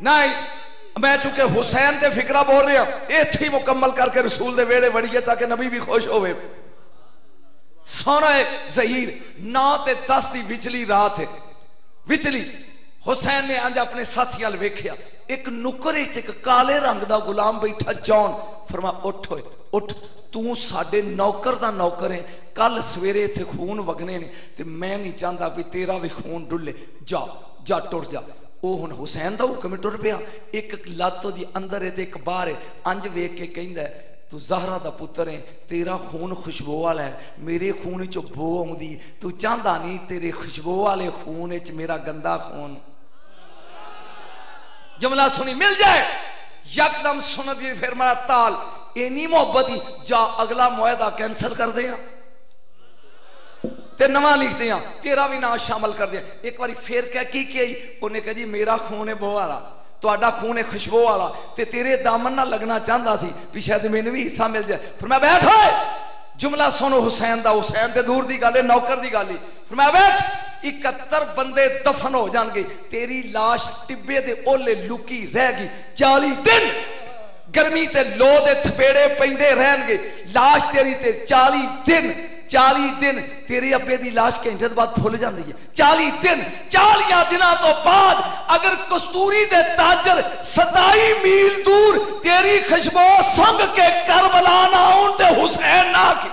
नहीं, मैं चूंकि हुसैन के फिक्रा बोल रहा इत्थे ही मुकम्मल करके रसूल दे वेड़े वड़िए ताकि नबी भी खुश होवे। सोना ज़हीर 9 ते 10 की विचली रात है, विचली हुसैन ने अंज अपने साथियों वेख्या, एक नुकरे च एक काले रंग का गुलाम बैठा। जॉन फरमा उठ होए उठ, तू साडे नौकर दा नौकर है, कल सवेरे इत्थे खून वगने ने ते मैं नहीं चाहता भी तेरा भी खून डुले, जा जा टुर जा। वो हुण हुसैन दा हुक्म टुर पिया, एक लत्त दी अंदर है ते एक बाहर है। अंज वेख के कहंदा तू ज़हरा दा पुत्र है, तेरा खून खुशबू वाला है, मेरे खून चो बो आउंदी, तू चाहता नहीं तेरे खुशबू वाले खून च मेरा गंदा खून। जुमला सुनी मिल जाए यकदम सुन दी, फिर मेरा ताल इन्नी मोहब्बत ही, जा अगला मुआहदा कैंसल कर दे ते नवा लिख दिया, तेरा भी नाम शामिल कर दिया। एक बार फिर कह की आई, उन्हें कहा जी मेरा खून है बो वाला, तुहाडा खून है खुशबू वाला, ते तेरे दामन ना लगना चाहता सी भी शायद मैनू भी हिस्सा मिल जाए। फिर मैं बैठ होए, जुमला सुनो हुसैन दा, हुसैन ते दूर दी गल है, नौकर दी गल ही। फिर मैं बैठ 71 बंदे दफन हो जाएंगे, तेरी लाश टिब्बे दे ओले लुकी रहेगी 40 दिन, गर्मी ते लो दे थपेड़े पैंदे रहनगे, लाश तेरी ते 40 दिन तेरे अब्बे दी लाश घंटे बाद फुल जाती है। 40 दिन, 40 दिनों तो बाद अगर कस्तूरी दे ताजर 27 मील दूर तेरी खुशबू संग के करबला ना आउन ते हुसैन ना की